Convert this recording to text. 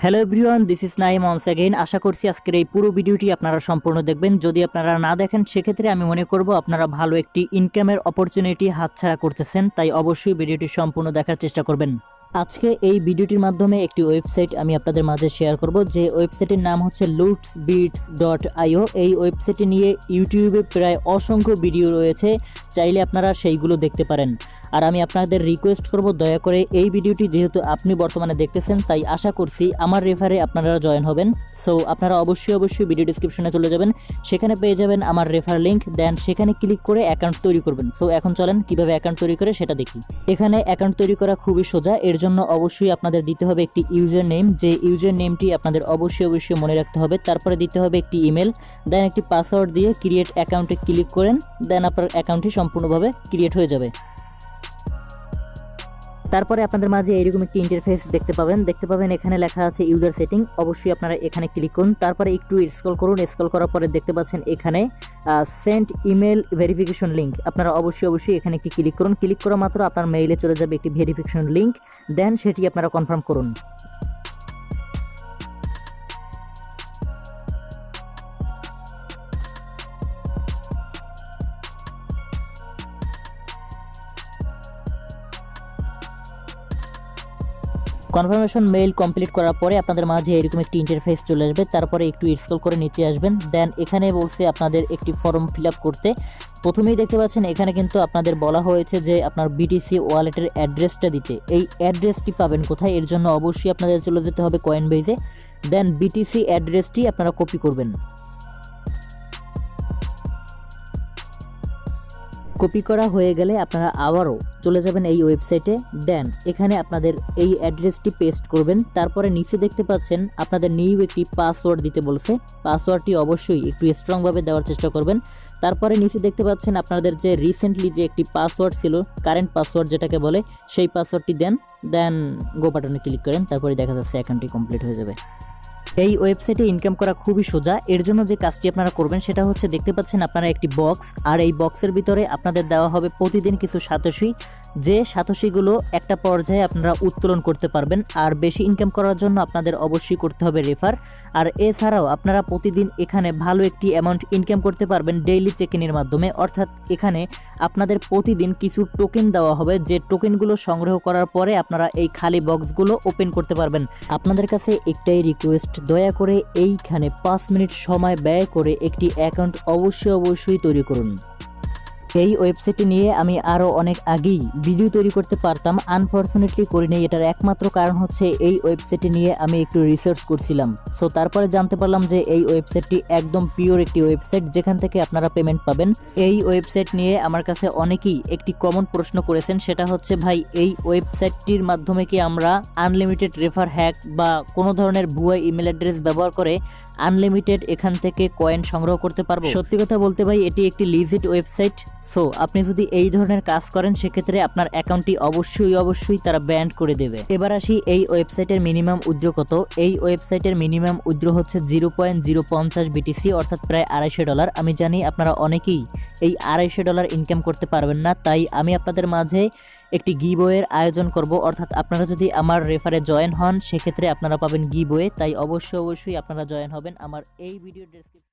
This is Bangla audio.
Hello everyone, this is Naim অনস অ্যাগেইন। আশা করছি আজকের এই পুরো ভিডিওটি আপনারা সম্পূর্ণ দেখবেন। যদি আপনারা না দেখেন সেক্ষেত্রে আমি মনে করব আপনারা ভালো একটি ইনকামের অপরচুনিটি হাতছাড়া করতেছেন, তাই অবশ্যই ভিডিওটি সম্পূর্ণ দেখার চেষ্টা করবেন। আজকে এই ভিডিওটির মাধ্যমে একটি ওয়েবসাইট আমি আপনাদের মাঝে শেয়ার করব, যে ওয়েবসাইটের নাম হচ্ছে lootsbeats.io। এই ওয়েবসাইটটি নিয়ে ইউটিউবে প্রায় অসংখ্য ভিডিও রয়েছে, চাইলে আপনারা সেইগুলো দেখতে পারেন। আর আমি আপনাদের রিকোয়েস্ট করব, দয়া করে এই ভিডিওটি যেহেতু আপনি বর্তমানে দেখতেছেন, তাই আশা করছি আমার রেফারে আপনারা জয়েন হবেন। সো আপনারা অবশ্যই ভিডিও ডিসক্রিপশনে চলে যাবেন, সেখানে পেয়ে যাবেন আমার রেফার লিঙ্ক। দেন সেখানে ক্লিক করে অ্যাকাউন্ট তৈরি করবেন। সো এখন চলেন কিভাবে অ্যাকাউন্ট তৈরি করে সেটা দেখি। এখানে অ্যাকাউন্ট তৈরি করা খুবই সোজা। এর জন্য অবশ্যই আপনাদের দিতে হবে একটি ইউজার নেম, যে ইউজার নেমটি আপনাদের অবশ্যই মনে রাখতে হবে। তারপরে দিতে হবে একটি ইমেল, দেন একটি পাসওয়ার্ড দিয়ে ক্রিয়েট অ্যাকাউন্টে ক্লিক করেন। দেন আপনার অ্যাকাউন্টটি সম্পূর্ণভাবে ক্রিয়েট হয়ে যাবে। তারপরে আপনাদের মাঝে এইরকম একটি ইন্টারফেস দেখতে পাবেন। এখানে লেখা আছে ইউজার সেটিং। অবশ্যই আপনারা এখানে ক্লিক করুন। তারপরে একটু স্ক্রল করুন। স্ক্রল করার পরে দেখতে পাচ্ছেন এখানে সেন্ড ইমেল ভেরিফিকেশন লিঙ্ক। আপনারা অবশ্যই এখানে একটি ক্লিক করুন। ক্লিক করা মাত্র আপনার মেইলে চলে যাবে একটি ভেরিফিকেশন লিঙ্ক। দেন সেটি আপনারা কনফার্ম করুন। কনফার্মেশন মেইল কমপ্লিট করার পরে আপনাদের মাঝে এরকম একটি ইন্টারফেস চলে আসবে। তারপরে একটু স্ক্রল করে নিচে আসবেন। দেন এখানে বলছে আপনাদের একটি ফর্ম ফিল আপ করতে। প্রথমেই দেখতে পাচ্ছেন এখানে কিন্তু আপনাদের বলা হয়েছে যে আপনার বিটিসি ওয়ালেটের অ্যাড্রেসটা দিতে। এই অ্যাড্রেসটি পাবেন কোথায়? এর জন্য অবশ্যই আপনাদের চলে যেতে হবে কয়েনবেজে। দেন বিটিসি অ্যাড্রেসটি আপনারা কপি করবেন। কপি করা হয়ে গেলে আপনারা আবারও চলে যাবেন এই ওয়েবসাইটে। দেন এখানে আপনাদের এই অ্যাড্রেসটি পেস্ট করবেন। তারপরে নিচে দেখতে পাচ্ছেন আপনাদের নিউ একটি পাসওয়ার্ড দিতে বলছে। পাসওয়ার্ডটি অবশ্যই একটু স্ট্রংভাবে দেওয়ার চেষ্টা করবেন। তারপরে নিচে দেখতে পাচ্ছেন আপনাদের যে রিসেন্টলি যে একটি পাসওয়ার্ড ছিল, কারেন্ট পাসওয়ার্ড যেটাকে বলে, সেই পাসওয়ার্ডটি দেন গো বাটনে ক্লিক করেন। তারপরে দেখা যাচ্ছে অ্যাকাউন্টটি কমপ্লিট হয়ে যাবে। এই ওয়েবসাইটে ইনকাম করা খুবই সোজা। এর জন্য যে কাজটি আপনারা করবেন সেটা হচ্ছে, দেখতে পাচ্ছেন আপনারা একটি বক্স, আর এই বক্সের ভিতরে আপনাদের দেওয়া হবে প্রতিদিন কিছু সাতোশি। যে সাতোশিগুলো একটা পর্যায়ে আপনারা উত্তোলন করতে পারবেন। আর বেশি ইনকাম করার জন্য আপনাদের অবশ্যই করতে হবে রেফার। আর এছাড়াও আপনারা প্রতিদিন এখানে ভালো একটি অ্যামাউন্ট ইনকাম করতে পারবেন ডেইলি চেক-ইনের মাধ্যমে। অর্থাৎ এখানে আপনাদের প্রতিদিন কিছু টোকেন দেওয়া হবে, যে টোকেনগুলো সংগ্রহ করার পরে আপনারা এই খালি বক্সগুলো ওপেন করতে পারবেন। আপনাদের কাছে একটাই রিকোয়েস্ট, দয়া করে এইখানে 5 মিনিট সময় ব্যয় করে একটি অ্যাকাউন্ট অবশ্যই তৈরি করুন। এই ওয়েবসাইটটি নিয়ে আমি আরও অনেক আগেই ভিডিও তৈরি করতে পারতাম, আনফরচুনেটলি করিনি। এটার একমাত্র কারণ হচ্ছে এই ওয়েবসাইটটি নিয়ে আমি একটু রিসার্চ করছিলাম। সো তারপরে জানতে পারলাম যে এই ওয়েবসাইটটি একদম পিওর একটি ওয়েবসাইট, যেখান থেকে আপনারা পেমেন্ট পাবেন। এই ওয়েবসাইট নিয়ে আমার কাছে অনেকেই একটি কমন প্রশ্ন করেছেন, সেটা হচ্ছে, ভাই এই ওয়েবসাইটটির মাধ্যমে কি আমরা আনলিমিটেড রেফার হ্যাক বা কোনো ধরনের ভুয়া ইমেল অ্যাড্রেস ব্যবহার করে আনলিমিটেড এখান থেকে কয়েন সংগ্রহ করতে পারবো? সত্যি কথা বলতে ভাই, এটি একটি লিজিট ওয়েবসাইট। সো আপনি যদি এই ধরনের কাজ করেন সেক্ষেত্রে আপনার অ্যাকাউন্টটি অবশ্যই তারা ব্যান্ড করে দেবে। এবার আসি এই ওয়েবসাইটের মিনিমাম উইথড্র কত। এই ওয়েবসাইটের মিনিমাম উইথড্র হচ্ছে 0.050 বিটিসি, অর্থাৎ প্রায় $250। আমি জানি আপনারা অনেকেই এই $250 ইনকাম করতে পারবেন না, তাই আমি আপনাদের মাঝে একটি গিভওয়ের আয়োজন করব। অর্থাৎ আপনারা যদি আমার রেফারে জয়েন হন সেক্ষেত্রে আপনারা পাবেন গিভওয়ে। তাই অবশ্যই আপনারা জয়েন হবেন আমার এই ভিডিও ডেসক্রিপশন।